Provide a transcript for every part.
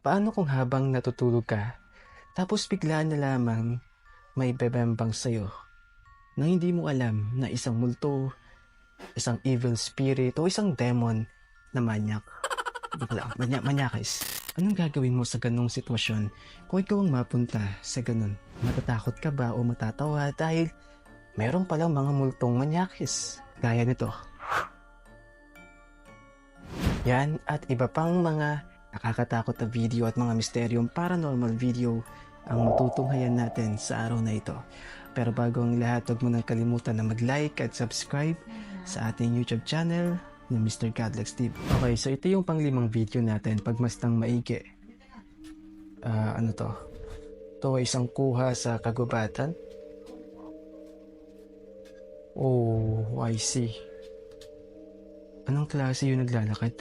Paano kung habang natutulog ka, tapos biglaan na lamang may bebembang sa'yo nang hindi mo alam na isang multo, isang evil spirit o isang demon na manyak? Manyakis. Anong gagawin mo sa ganong sitwasyon kung ikaw ang mapunta sa ganon? Matatakot ka ba o matatawa dahil meron palang mga multong manyakis gaya nito? Yan at iba pang mga nakakatakot na video at mga misteryong paranormal video ang matutunghayan natin sa araw na ito. Pero bago ang lahat, huwag mo nang kalimutan na mag-like at subscribe sa ating YouTube channel ni Mr. Godlex Steve. Okay, so ito yung panglimang video natin, pagmastang maigi. Ano to? Ito ay isang kuha sa kagubatan. Oh, I see. Anong klase yung naglalakad?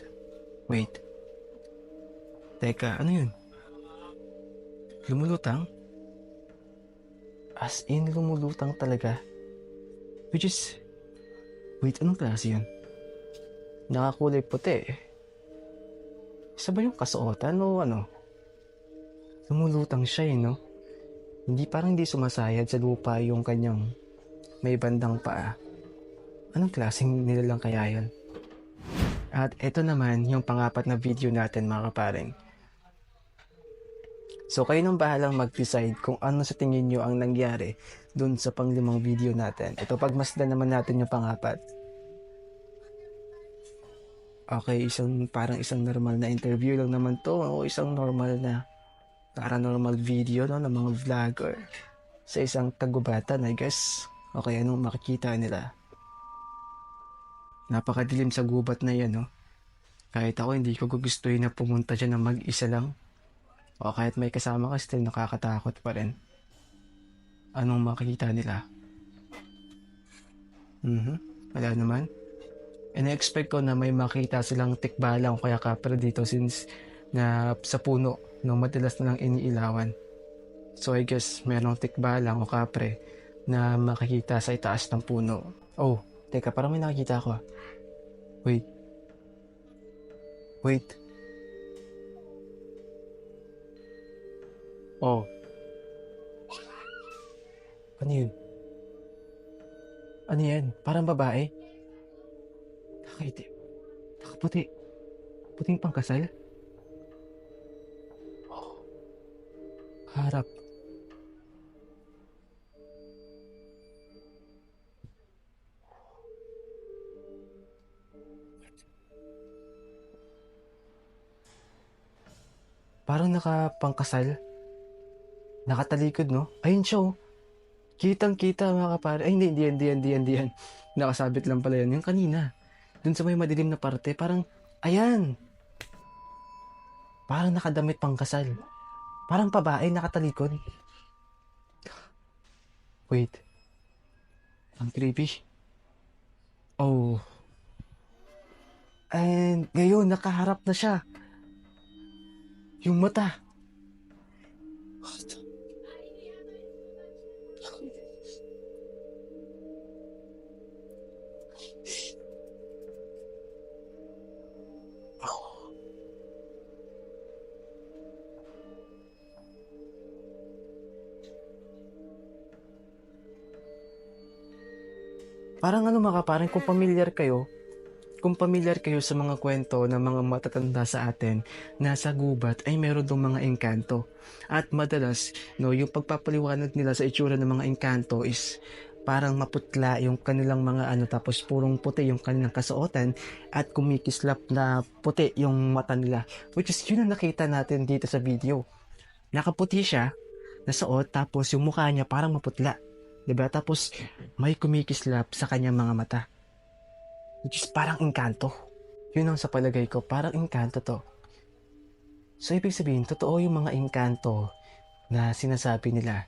Wait. Teka, ano yun? Lumulutang? As in, lumulutang talaga. Which is... Wait, anong klase yun? Nakakulay puti. Isa ba yung kasuotan o ano? Lumulutang siya no? Parang hindi sumasayad sa lupa yung kanyang may bandang paa. Anong klaseng nilalang kaya yan? At ito naman yung pangapat na video natin mga kaparing. So kayo nang bahalang mag-decide kung ano sa tingin nyo ang nangyari dun sa panglimang video natin. Ito pagmasdan naman natin yung pangapat. Okay, parang isang normal na interview lang naman to o isang normal na paranormal video no, ng mga vlogger sa isang kagubatan, I guess. Okay, anong makikita nila? Napakadilim sa gubat na yan, no? Kahit ako hindi ko gugustuhin na pumunta dyan na mag-isa lang. O kahit may kasama ka, still nakakatakot pa rin. Anong makikita nila? Wala naman. Na-expect ko na may makita silang tikbalang o kaya kapre dito since na sa puno no, madalas na lang iniilawan. So I guess merong tikbalang o kapre na makikita sa itaas ng puno. Oh, teka, parang may nakikita ako. Wait. Oh. Ano yun? Ano yan? Parang babae? Nakaitim. Nakaputi. Puting pangkasal? Oh. Harap. Parang nakapangkasal. Nakatalikod, no? Ayun siya, oh. Kitang-kita mga kapare. Ay, hindi yan. Nakasabit lang pala yan. Yung kanina. Dun sa may madilim na parte, parang, ayan. Parang nakadamit pangkasal. Parang babae nakatalikod. Wait. Ang creepy. Oh. And ngayon, nakaharap na siya. Yung mata. Parang ano mga kaparang kung pamilyar kayo sa mga kwento ng mga matatanda sa atin na sa gubat ay meron dong mga engkanto. At madalas, no, yung pagpapaliwanag nila sa itsura ng mga engkanto is parang maputla yung kanilang mga tapos purong puti yung kanilang kasuotan at kumikislap na puti yung mata nila. Which is yun ang nakita natin dito sa video. Nakaputi siya, nasuot, tapos yung mukha niya parang maputla. Diba? Tapos may kumikislap sa kanyang mga mata. Which is parang engkanto. Yun ang sa palagay ko, parang engkanto to. So ibig sabihin, totoo yung mga engkanto na sinasabi nila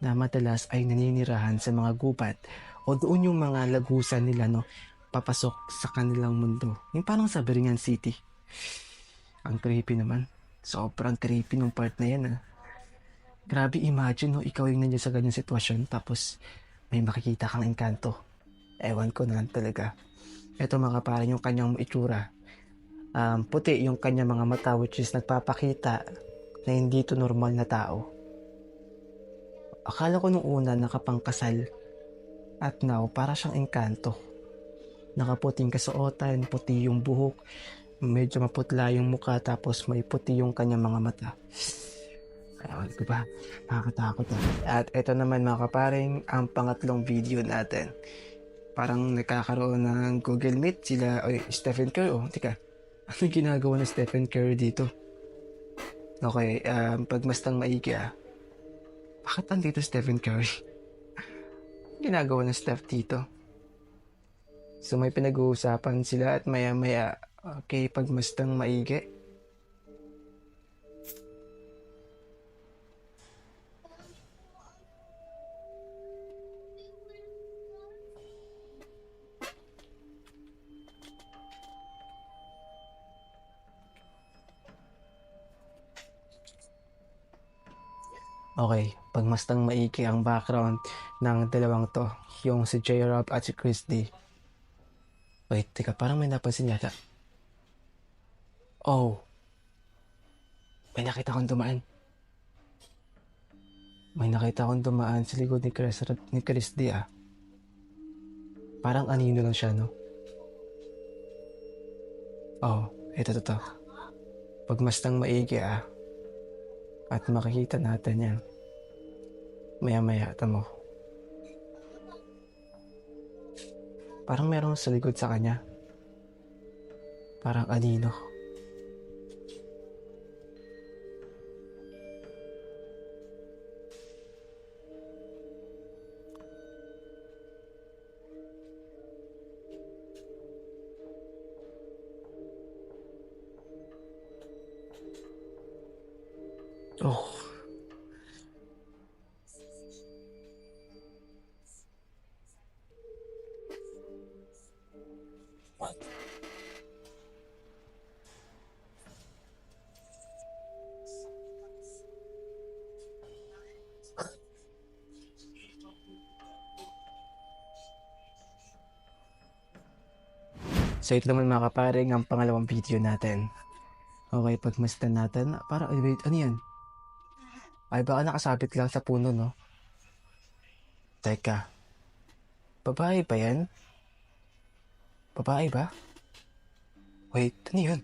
na madalas ay naninirahan sa mga gubat o doon yung mga lagusan nila no, papasok sa kanilang mundo. Yung parang sa Biringan City. Ang creepy naman. Sobrang creepy nung part na yan. Grabe, imagine no, ikaw yung nandiyan sa ganyang sitwasyon tapos may makikita kang engkanto. Ewan ko na lang talaga. Ito mga kapatid, yung kanyang itsura. Puti yung kanyang mga mata which is nagpapakita na hindi to normal na tao. Akala ko nung una nakapangkasal at now para siyang engkanto. Nakaputing kasuotan, puti yung buhok, medyo maputla yung mukha tapos may puti yung kanyang mga mata. Ewan ko ba, nakakatakot na. At ito naman mga kaparing, ang pangatlong video natin. Parang nagkakaroon ng Google Meet sila, oy, Stephen Curry, oh, tika. Ano ginagawa ng Stephen Curry dito? Okay, pagmastang maigi Bakit andito Stephen Curry? Ginagawa ng Steph dito. So may pinag-uusapan sila at maya-maya, okay, pagmastang maigi. Okay, pagmastang maigi ang background ng dalawang to, yung si J-Rob at si Chris D. Wait, teka, parang may napansin yata. Oh, may nakita akong dumaan. May nakita akong dumaan sa likod ni Chris D Parang anino lang siya, no? Oh, ito to. Pagmastang maigi At makikita natin yan. Maya-maya, tamo. Parang meron sa likod sa kanya. Parang anino. Oh. What? So ito naman mga kaparing ang pangalawang video natin. Okay, pagmasdan natin. Parang, wait, ano yan? Ay, baka nakasabit lang sa puno, no? Teka. Babae ba yan? Babae ba? Wait, ano yun?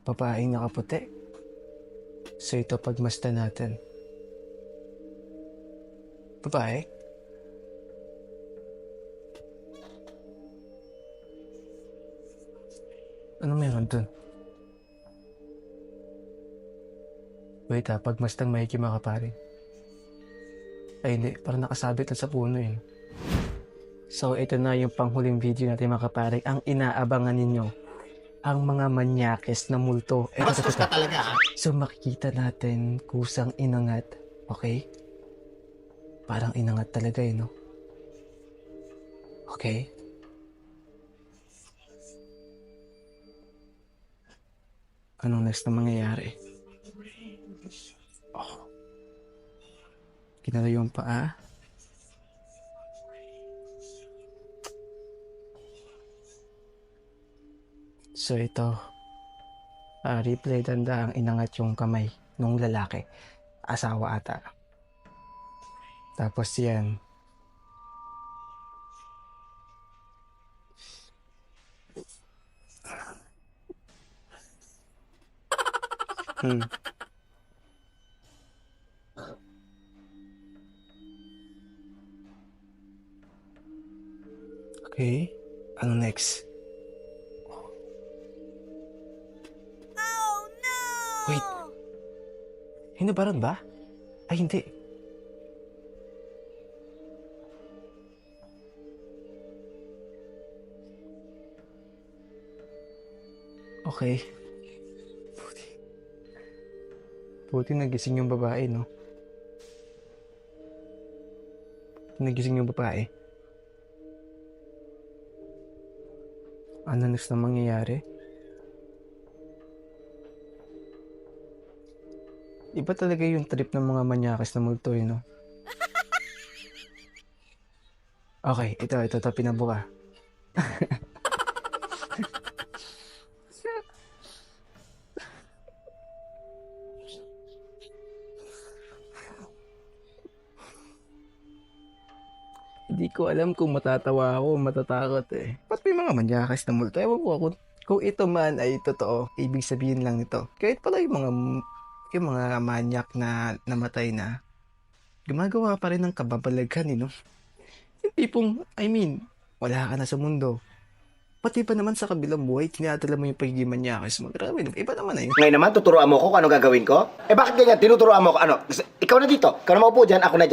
Babaeng nakaputi. So ito pagmasdan natin. Babae? Ano meron dun? Wait pagmastang maigi mga kapare. Ay hindi, parang nakasabit lang sa puno eh. So ito na yung panghuling video natin mga kapare. Ang inaabangan ninyo, ang mga manyakes na multo. Bastos ka talaga. So makikita natin kusang inangat. Okay? Parang inangat talaga no? Okay? Anong next na mangyayari? Oh. Kinalayo ang paa. So ito, replay tanda ang inangat yung kamay nung lalaki. Asawa ata. Tapos yan. Okay. Ano next? Oh no! Wait. Hinabaran ba? Ay, hindi. Okay. Buti nagising yung babae, no? Nagising yung babae. Ano next na mangyayari? Iba talaga yung trip ng mga manyakas na multo, no? Okay, ito, pinabuka. Hindi ko alam kung matatawa ako o matatakot eh. Ba't may mga manyakas na multo? Ewan ko kung ito man ay totoo, ibig sabihin lang nito. Kahit pala yung mga manyak na namatay na, gumagawa pa rin ng kababalaghan eh, no? Yung tipong, I mean, wala ka na sa mundo. Pati pa naman sa kabilang buhay, tinatala mo yung pagiging manyakas mo. Grabe, iba naman eh. Ngayon naman, tuturuan mo ko kung ano gagawin ko? Eh bakit ganyan? Tinuturuan mo ko ano? Ikaw na dito. Ikaw na maupo dyan, ako na dyan.